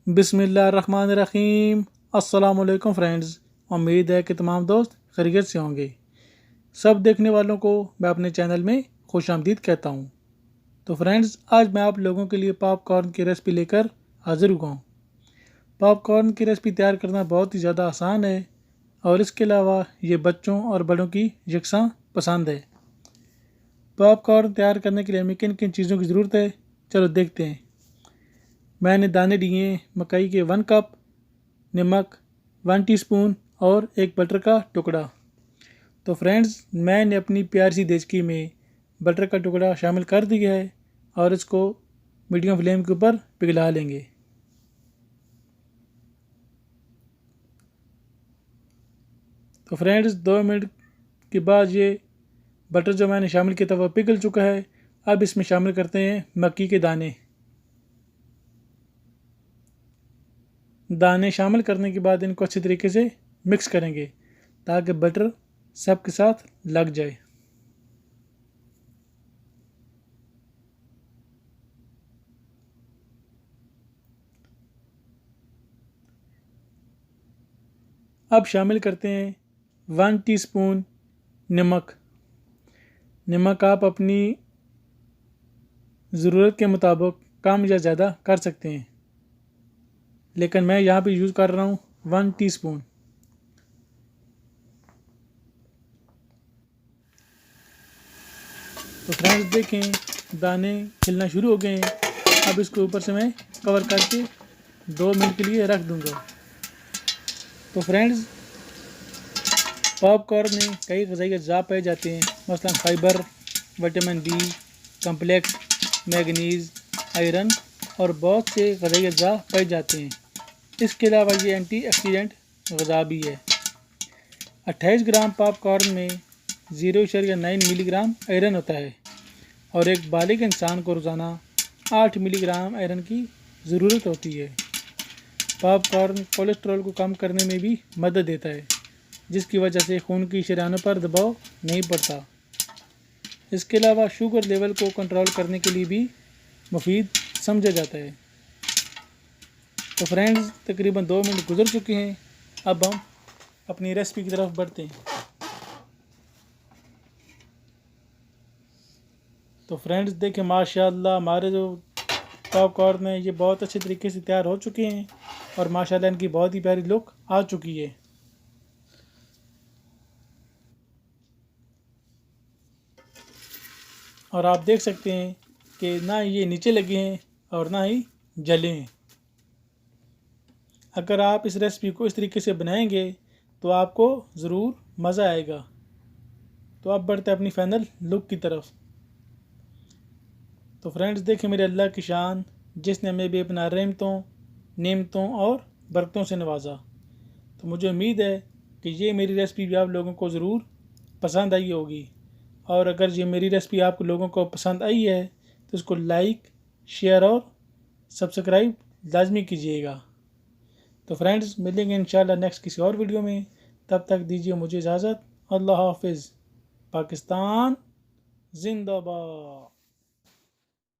बिस्मिल्लाहिर्रहमानिर्रहीम। अस्सलामुअलैकुम फ्रेंड्स, उम्मीद है कि तमाम दोस्त खैरियत से होंगे। सब देखने वालों को मैं अपने चैनल में खुशामदीद कहता हूँ। तो फ्रेंड्स, आज मैं आप लोगों के लिए पॉपकॉर्न की रेसिपी लेकर हाजिर हुआ हूँ। पॉपकॉर्न की रेसिपी तैयार करना बहुत ही ज़्यादा आसान है और इसके अलावा ये बच्चों और बड़ों की यकसां पसंद है। पॉपकॉर्न तैयार करने के लिए हमें किन किन चीज़ों की ज़रूरत है, चलो देखते हैं। मैंने दाने लिए मकई के 1 कप, नमक 1 टीस्पून और एक बटर का टुकड़ा। तो फ्रेंड्स, मैंने अपनी प्यारी सी देचकी में बटर का टुकड़ा शामिल कर दिया है और इसको मीडियम फ्लेम के ऊपर पिघला लेंगे। तो फ्रेंड्स, 2 मिनट के बाद ये बटर जो मैंने शामिल किया था वह पिघल चुका है। अब इसमें शामिल करते हैं मक्की के दाने। दाने शामिल करने के बाद इनको अच्छी तरीके से मिक्स करेंगे ताकि बटर सब के साथ लग जाए। अब शामिल करते हैं 1 टीस्पून नमक। नमक आप अपनी ज़रूरत के मुताबिक कम या ज़्यादा कर सकते हैं, लेकिन मैं यहाँ पे यूज़ कर रहा हूँ 1 टीस्पून। तो फ्रेंड्स देखें, दाने खिलना शुरू हो गए हैं। अब इसको ऊपर से मैं कवर करके 2 मिनट के लिए रख दूँगा। तो फ्रेंड्स, पॉपकॉर्न में कई ग़िज़ाई अज़्ज़ा पाए जाते हैं, मसलन fibre, vitamin B complex, manganese, iron और बहुत से ग़िज़ाई अज़्ज़ा पाए जाते हैं। इसके अलावा ये एंटीऑक्सीडेंट ग़िज़ा भी है। 28 ग्राम पॉपकॉर्न में 0.9 मिलीग्राम आयरन होता है और एक बालिग इंसान को रोज़ाना 8 मिलीग्राम आयरन की ज़रूरत होती है। पॉपकॉर्न कोलेस्ट्रॉल को कम करने में भी मदद देता है, जिसकी वजह से खून की शरीयानों पर दबाव नहीं पड़ता। इसके अलावा शुगर लेवल को कंट्रोल करने के लिए भी मुफीद समझा जाता है। तो फ्रेंड्स, तकरीबन 2 मिनट गुजर चुके हैं। अब हम अपनी रेसिपी की तरफ बढ़ते हैं। तो फ्रेंड्स देखें, माशाल्लाह हमारे जो पॉपकॉर्न है ये बहुत अच्छे तरीके से तैयार हो चुके हैं और माशाल्लाह इनकी बहुत ही प्यारी लुक आ चुकी है। और आप देख सकते हैं कि ना ये नीचे लगे हैं और ना ही जले हैं। अगर आप इस रेसिपी को इस तरीके से बनाएंगे तो आपको ज़रूर मज़ा आएगा। तो अब बढ़ते हैं अपनी फाइनल लुक की तरफ। तो फ्रेंड्स देखें, मेरे अल्लाह की शान, जिसने हमें भी अपना रहमतों, नेमतों और बरकतों से नवाजा। तो मुझे उम्मीद है कि ये मेरी रेसिपी भी आप लोगों को ज़रूर पसंद आई होगी। और अगर ये मेरी रेसिपी आप लोगों को पसंद आई है तो इसको लाइक, शेयर और सब्सक्राइब लाजमी कीजिएगा। तो फ्रेंड्स, मिलेंगे इंशाल्लाह नेक्स्ट किसी और वीडियो में। तब तक दीजिए मुझे इजाज़त। अल्लाह हाफिज़। पाकिस्तान जिंदाबाद।